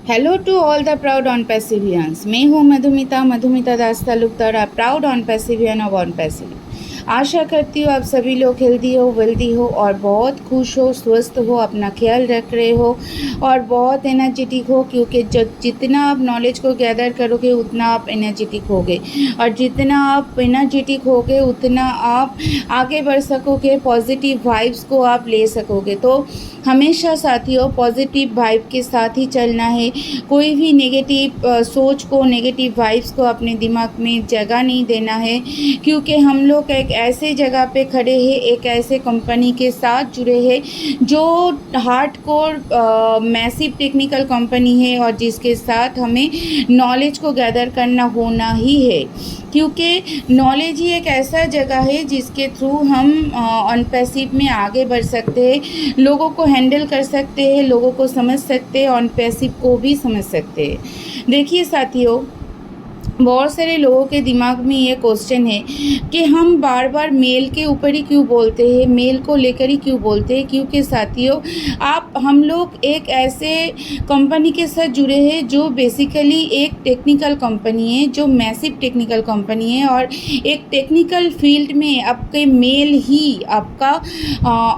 Hello to all the proud on passivians. मैं हूँ Madhumita Das Talukdar, proud on passivian of on passive. आशा करती हूँ आप सभी लोग हेल्दी हो, वेल्दी हो और बहुत खुश हो, स्वस्थ हो, अपना ख्याल रख रहे हो और बहुत एनर्जेटिक हो, क्योंकि जितना आप नॉलेज को गैदर करोगे उतना आप एनर्जेटिक होगे और जितना आप एनर्जेटिक होगे उतना आप आगे बढ़ सकोगे, पॉजिटिव वाइब्स को आप ले सकोगे। तो हमेशा साथियों पॉजिटिव वाइब के साथ ही चलना है। कोई भी नेगेटिव सोच को, नेगेटिव वाइब्स को अपने दिमाग में जगह नहीं देना है, क्योंकि हम लोग एक ऐसे जगह पे खड़े हैं, एक ऐसे कंपनी के साथ जुड़े हैं जो हार्डकोर मैसिव टेक्निकल कंपनी है और जिसके साथ हमें नॉलेज को गैदर करना होना ही है, क्योंकि नॉलेज ही एक ऐसा जगह है जिसके थ्रू हम ऑन पैसिव में आगे बढ़ सकते हैं, लोगों को हैंडल कर सकते हैं, लोगों को समझ सकते हैं, ऑन पैसिव को भी समझ सकते हैं। देखिए साथियों, बहुत सारे लोगों के दिमाग में ये क्वेश्चन है कि हम बार बार मेल के ऊपर ही क्यों बोलते हैं, मेल को लेकर ही क्यों बोलते हैं। क्योंकि साथियों हम लोग एक ऐसे कंपनी के साथ जुड़े हैं जो बेसिकली एक टेक्निकल कंपनी है, जो मैसिव टेक्निकल कंपनी है और एक टेक्निकल फील्ड में आपके मेल ही आपका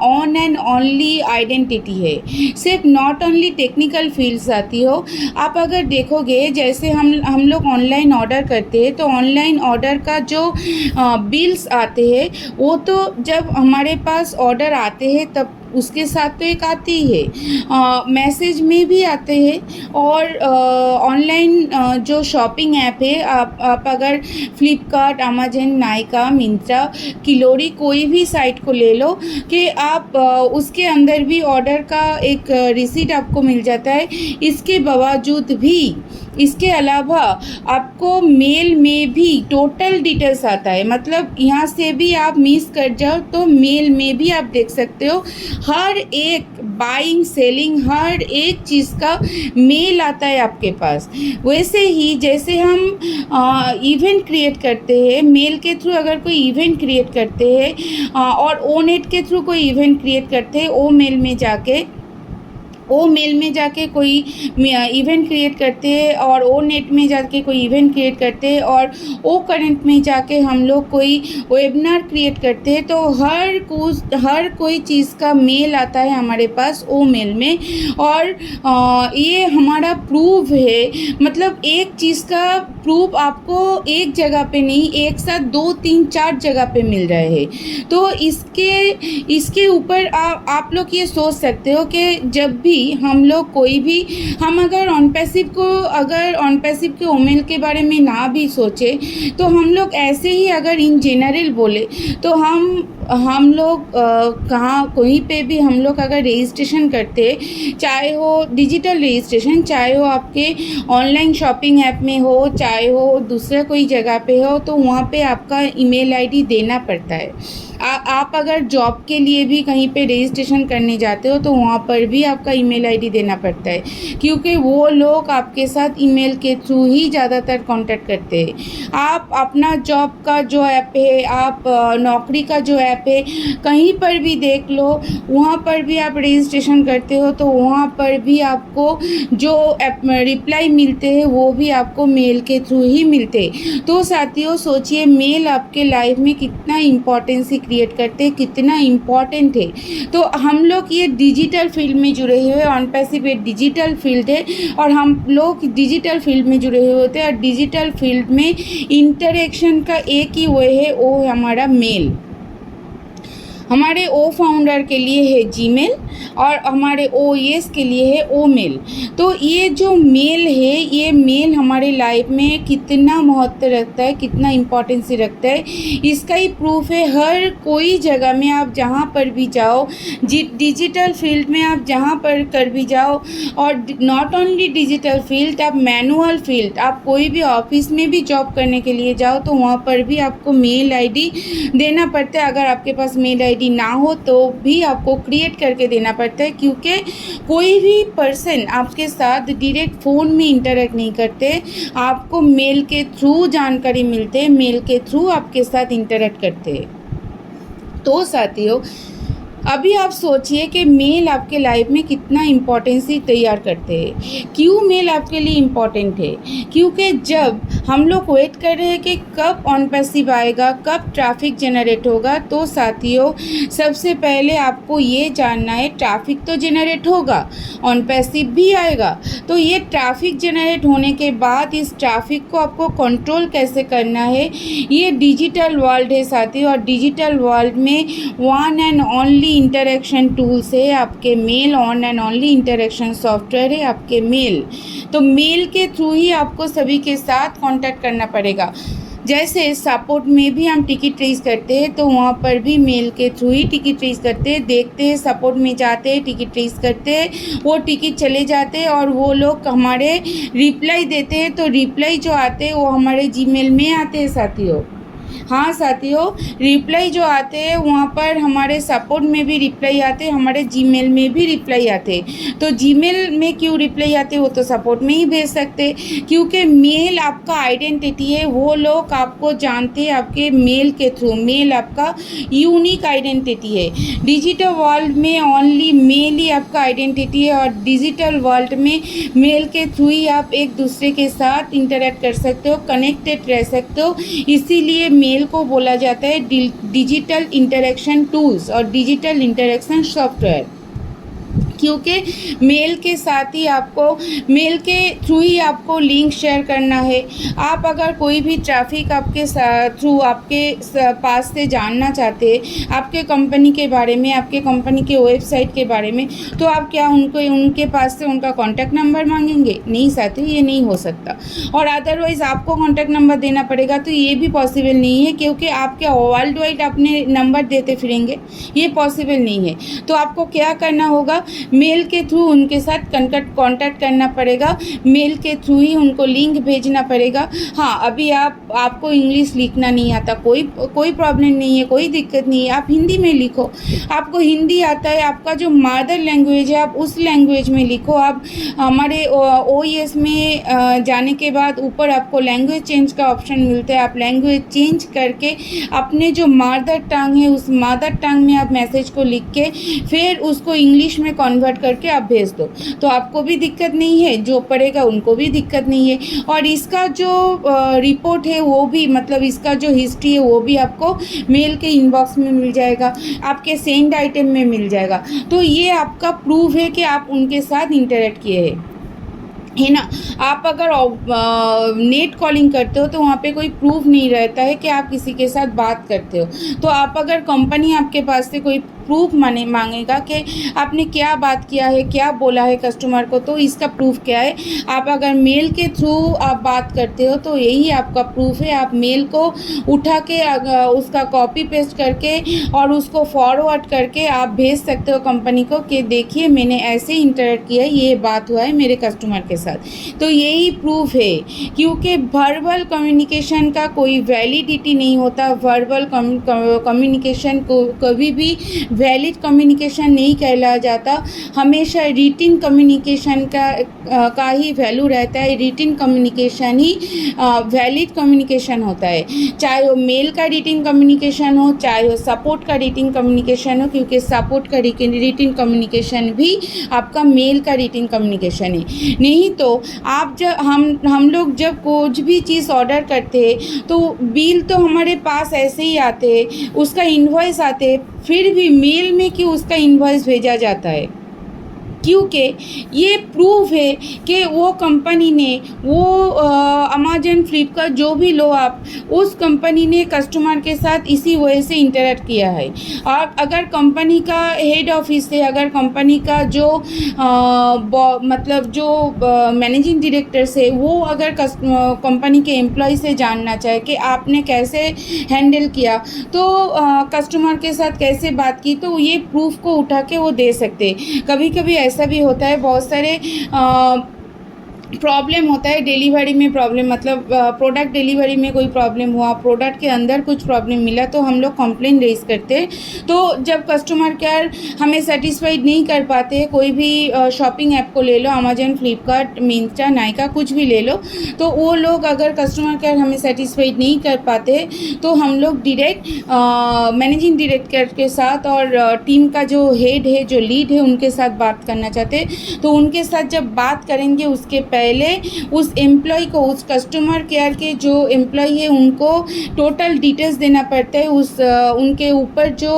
ऑन एंड ओनली आइडेंटिटी है। सिर्फ नॉट ओनली टेक्निकल फील्ड साथियों, आप अगर देखोगे जैसे हम लोग ऑनलाइन ऑर्डर करते हैं तो ऑनलाइन ऑर्डर का जो बिल्स आते हैं वो तो जब हमारे पास ऑर्डर आते हैं तब उसके साथ तो एक आती है, मैसेज में भी आते हैं। और ऑनलाइन जो शॉपिंग ऐप है, आप अगर फ्लिपकार्ट, अमेजन, नायका, मिंत्रा, किलोरी कोई भी साइट को ले लो कि आप उसके अंदर भी ऑर्डर का एक रिसीट आपको मिल जाता है। इसके बावजूद भी, इसके अलावा आपको मेल में भी टोटल डिटेल्स आता है, मतलब यहाँ से भी आप मिस कर जाओ तो मेल में भी आप देख सकते हो। हर एक बाइंग, सेलिंग, हर एक चीज़ का मेल आता है आपके पास। वैसे ही जैसे हम इवेंट क्रिएट करते हैं, मेल के थ्रू अगर कोई इवेंट क्रिएट करते हैं और ओ नेट के थ्रू कोई इवेंट क्रिएट करते हैं, ओ मेल में जाके कोई इवेंट क्रिएट करते हैं और ओ नेट में जाके कोई इवेंट क्रिएट करते हैं और ओ करंट में जाके हम लोग कोई वेबिनार क्रिएट करते हैं, तो हर कोई चीज़ का मेल आता है हमारे पास ओ मेल में। और ये हमारा प्रूफ है, मतलब एक चीज़ का प्रूफ आपको एक जगह पे नहीं, एक साथ 2, 3, 4 जगह पे मिल रहे हैं। तो इसके ऊपर आप लोग ये सोच सकते हो कि जब भी हम लोग कोई भी, हम अगर ऑन पैसिव के ओमेल के बारे में ना भी सोचे तो हम लोग ऐसे ही अगर इन जनरल बोले तो हम लोग कहाँ कोई पे भी हम लोग अगर रजिस्ट्रेशन करते, चाहे हो डिजिटल रजिस्ट्रेशन, चाहे हो आपके ऑनलाइन शॉपिंग ऐप में हो, चाहे हो दूसरा कोई जगह पे हो, तो वहाँ पे आपका ईमेल आईडी देना पड़ता है। आप अगर जॉब के लिए भी कहीं पे रजिस्ट्रेशन करने जाते हो तो वहाँ पर भी आपका ईमेल आईडी देना पड़ता है, क्योंकि वो लोग आपके साथ ईमेल के थ्रू ही ज़्यादातर कांटेक्ट करते हैं। आप अपना जॉब का जो ऐप है, आप नौकरी का जो ऐप है, कहीं पर भी देख लो, वहाँ पर भी आप रजिस्ट्रेशन करते हो तो वहाँ पर भी आपको जो रिप्लाई मिलते हैं वो भी आपको मेल के थ्रू ही मिलते हैं। तो साथियों सोचिए, मेल आपके लाइफ में कितना इम्पोर्टेंस क्रिएट करते हैं, कितना इम्पॉर्टेंट है। तो हम लोग ये डिजिटल फील्ड में जुड़े हुए हैं, ऑन पैसिव एक डिजिटल फील्ड है और हम लोग डिजिटल फील्ड में जुड़े हुए होते हैं और डिजिटल फील्ड में इंटरेक्शन का एक ही वे है, वो है हमारा मेल। हमारे ओ फाउंडर के लिए है जीमेल और हमारे ओ एस के लिए है ओ मेल। तो ये जो मेल है, ये मेल हमारे लाइफ में कितना महत्व रखता है, कितना इम्पोर्टेंस रखता है, इसका ही प्रूफ है। हर कोई जगह में आप जहाँ पर भी जाओ, डिजिटल फील्ड में आप जहाँ पर कर भी जाओ, और नॉट ओनली डिजिटल फील्ड, आप मैनुअल फील्ड, आप कोई भी ऑफिस में भी जॉब करने के लिए जाओ तो वहाँ पर भी आपको मेल आईडी देना पड़ता है। अगर आपके पास मेल आईडी ना हो तो भी आपको क्रिएट करके देना पड़ता है, क्योंकि कोई भी पर्सन आपके साथ डायरेक्ट फ़ोन में इंटरेक्ट नहीं करते, आपको मेल के थ्रू जानकारी मिलते हैं, मेल के थ्रू आपके साथ इंटरेक्ट करते हैं। तो साथियों अभी आप सोचिए कि मेल आपके लाइफ में कितना इम्पोर्टेंसी तैयार करते हैं। क्यों मेल आपके लिए इम्पोर्टेंट है? क्योंकि जब हम लोग वेट कर रहे हैं कि कब ऑन पैसिव आएगा, कब ट्रैफिक जनरेट होगा, तो साथियों सबसे पहले आपको ये जानना है ट्रैफिक तो जनरेट होगा, ऑन पैसिव भी आएगा। तो ये ट्रैफिक जनरेट होने के बाद इस ट्रैफिक को आपको कंट्रोल कैसे करना है, ये डिजिटल वर्ल्ड है साथियों। और डिजिटल वर्ल्ड में one and only interaction tools है आपके mail, one and only interaction software है आपके मेल। तो मेल के थ्रू ही आपको सभी के साथ कांटेक्ट करना पड़ेगा। जैसे सपोर्ट में भी हम टिकट रेज करते हैं, तो वहाँ पर भी मेल के थ्रू ही टिकट रेज करते हैं। देखते हैं, सपोर्ट में जाते हैं, टिकट रेज करते हैं, वो टिकट चले जाते हैं और वो लोग हमारे रिप्लाई देते हैं। तो रिप्लाई जो आते हैं वो हमारे जीमेल में आते हैं साथियों। हाँ साथियों, रिप्लाई जो आते हैं वहाँ पर हमारे सपोर्ट में भी रिप्लाई आते हैं, हमारे जीमेल में भी रिप्लाई आते हैं। तो जीमेल में क्यों रिप्लाई आते हैं, वो तो सपोर्ट में ही भेज सकते हैं, क्योंकि मेल आपका आइडेंटिटी है। वो लोग आपको जानते हैं आपके मेल के थ्रू। मेल आपका यूनिक आइडेंटिटी है। डिजिटल वर्ल्ड में ओनली मेल ही आपका आइडेंटिटी है, और डिजिटल वर्ल्ड में मेल के थ्रू ही आप एक दूसरे के साथ इंटरेक्ट कर सकते हो, कनेक्टेड रह सकते हो। इसीलिए मेल को बोला जाता है डिजिटल इंटरेक्शन टूल्स और डिजिटल इंटरेक्शन सॉफ्टवेयर, क्योंकि मेल के साथ ही आपको, मेल के थ्रू ही आपको लिंक शेयर करना है। आप अगर कोई भी ट्रैफिक आपके थ्रू आपके पास से जानना चाहते हैं, आपके कंपनी के बारे में, आपके कंपनी के वेबसाइट के बारे में, तो आप क्या उनके पास से उनका कॉन्टैक्ट नंबर मांगेंगे? नहीं साथियों, ये नहीं हो सकता। और अदरवाइज़ आपको कॉन्टैक्ट नंबर देना पड़ेगा, तो ये भी पॉसिबल नहीं है, क्योंकि आप क्या वर्ल्ड वाइड अपने नंबर देते फिरेंगे? ये पॉसिबल नहीं है। तो आपको क्या करना होगा, मेल के थ्रू उनके साथ कांटेक्ट करना पड़ेगा। मेल के थ्रू ही उनको लिंक भेजना पड़ेगा। हाँ, अभी आपको इंग्लिश लिखना नहीं आता, कोई प्रॉब्लम नहीं है, कोई दिक्कत नहीं है, आप हिंदी में लिखो। आपको हिंदी आता है, आपका जो मदर लैंग्वेज है, आप उस लैंग्वेज में लिखो। आप हमारे OES में जाने के बाद ऊपर आपको लैंग्वेज चेंज का ऑप्शन मिलता है। आप लैंग्वेज चेंज करके अपने जो मदर टंग है, उस मदर टंग में आप मैसेज को लिख के फिर उसको इंग्लिश में कन्वर्ट करके आप भेज दो, तो आपको भी दिक्कत नहीं है, जो पढ़ेगा उनको भी दिक्कत नहीं है। और इसका जो रिपोर्ट है वो भी, मतलब इसका जो हिस्ट्री है वो भी आपको मेल के इनबॉक्स में मिल जाएगा, आपके सेंड आइटम में मिल जाएगा। तो ये आपका प्रूफ है कि आप उनके साथ इंटरेक्ट किए हैं, है ना। आप अगर नेट कॉलिंग करते हो तो वहाँ पे कोई प्रूफ नहीं रहता है कि आप किसी के साथ बात करते हो। तो आप अगर कंपनी आपके पास से कोई प्रूफ मांगेगा कि आपने क्या बात किया है, क्या बोला है कस्टमर को, तो इसका प्रूफ क्या है। आप अगर मेल के थ्रू आप बात करते हो तो यही आपका प्रूफ है। आप मेल को उठा के उसका कॉपी पेस्ट करके और उसको फॉरवर्ड करके आप भेज सकते हो कंपनी को कि देखिए मैंने ऐसे इंटरेक्ट किया, ये बात हुआ है मेरे कस्टमर के साथ। तो यही प्रूफ है, क्योंकि वर्बल कम्युनिकेशन का कोई वैलिडिटी नहीं होता। वर्बल कम्युनिकेशन को कभी भी वैलिड कम्युनिकेशन नहीं कहला जाता। हमेशा रिटिन कम्युनिकेशन का ही वैल्यू रहता है। रिटिन कम्युनिकेशन ही वैलिड कम्युनिकेशन होता है, चाहे वो मेल का रिटिन कम्युनिकेशन हो, चाहे वो सपोर्ट का रिटिन कम्युनिकेशन हो, क्योंकि सपोर्ट का रिटिन कम्युनिकेशन भी आपका मेल का रिटिन कम्युनिकेशन है। नहीं तो आप जब हम लोग जब कुछ भी चीज़ ऑर्डर करते हैं तो बिल तो हमारे पास ऐसे ही आते हैं, उसका इनवॉइस आते हैं, फिर भी मेल में क्यों उसका इनवॉइस भेजा जाता है? क्योंकि ये प्रूफ है कि वो कंपनी ने, वो अमेजन, फ्लिपकार्ट, जो भी लो आप, उस कंपनी ने कस्टमर के साथ इसी वजह से इंटरेक्ट किया है। और अगर कंपनी का हेड ऑफिस है, अगर कंपनी का जो मतलब जो मैनेजिंग डायरेक्टर है, वो अगर कंपनी के एम्प्लॉय से जानना चाहे कि आपने कैसे हैंडल किया, तो कस्टमर के साथ कैसे बात की, तो ये प्रूफ को उठा के वो दे सकते हैं। कभी कभी ऐसा भी होता है, बहुत सारे प्रॉब्लम होता है डिलीवरी में, प्रॉब्लम मतलब प्रोडक्ट डिलीवरी में कोई प्रॉब्लम हुआ, प्रोडक्ट के अंदर कुछ प्रॉब्लम मिला तो हम लोग कंप्लेन रेज करते हैं। तो जब कस्टमर केयर हमें सेटिस्फाइड नहीं कर पाते, कोई भी शॉपिंग ऐप को ले लो, अमेजन, फ्लिपकार्ट, मिंत्रा, नायका, कुछ भी ले लो, तो वो लोग अगर कस्टमर केयर हमें सेटिस्फाइड नहीं कर पाते तो हम लोग डायरेक्ट मैनेजिंग डायरेक्टर के साथ और टीम का जो हेड है, जो लीड है, उनके साथ बात करना चाहते हैं। तो उनके साथ जब बात करेंगे उसके पहले उस एम्प्लॉय को, उस कस्टमर केयर के जो एम्प्लॉय है उनको टोटल डिटेल्स देना पड़ता है। उनके ऊपर जो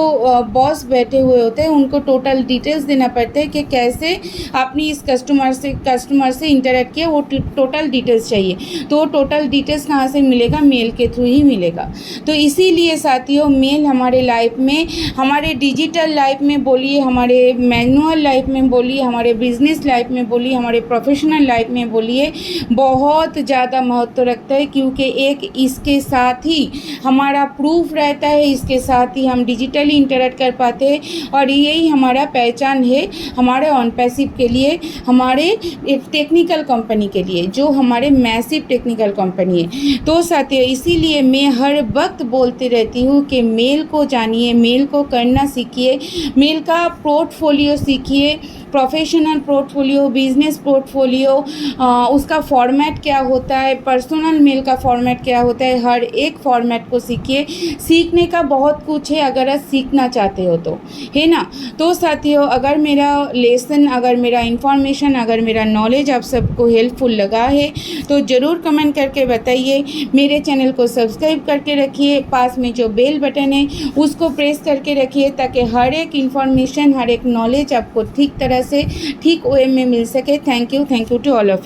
बॉस बैठे हुए होते हैं उनको टोटल डिटेल्स देना पड़ता है कि कैसे आपने इस कस्टमर से इंटरेक्ट किया, वो टोटल डिटेल्स चाहिए। तो टोटल डिटेल्स कहाँ से मिलेगा? मेल के थ्रू ही मिलेगा। तो इसीलिए साथियों, मेल हमारे लाइफ में, हमारे डिजिटल लाइफ में बोलिए, हमारे मैनुअल लाइफ में बोलिए, हमारे बिजनेस लाइफ में बोलिए, हमारे प्रोफेशनल लाइफ में बोलिए, बहुत ज़्यादा महत्व रखता है। क्योंकि एक इसके साथ ही हमारा प्रूफ रहता है, इसके साथ ही हम डिजिटली इंटरेक्ट कर पाते हैं और यही हमारा पहचान है हमारे ऑन पैसिव के लिए, हमारे एक टेक्निकल कंपनी के लिए, जो हमारे मैसिव टेक्निकल कंपनी है। तो साथियों, इसीलिए मैं हर वक्त बोलती रहती हूँ कि मेल को जानिए, मेल को करना सीखिए, मेल का पोर्टफोलियो सीखिए, प्रोफेशनल पोर्टफोलियो, बिजनेस पोर्टफोलियो, उसका फॉर्मेट क्या होता है, पर्सनल मेल का फॉर्मेट क्या होता है, हर एक फॉर्मेट को सीखिए। सीखने का बहुत कुछ है अगर आप सीखना चाहते हो तो, है ना। तो साथियों, अगर मेरा लेसन, अगर मेरा इन्फॉर्मेशन, अगर मेरा नॉलेज आप सबको हेल्पफुल लगा है तो ज़रूर कमेंट करके बताइए। मेरे चैनल को सब्सक्राइब करके रखिए, पास में जो बेल बटन है उसको प्रेस करके रखिए ताकि हर एक इन्फॉर्मेशन, हर एक नॉलेज आपको ठीक तरह से, ठीक वे में मिल सके। Thank you to all of you.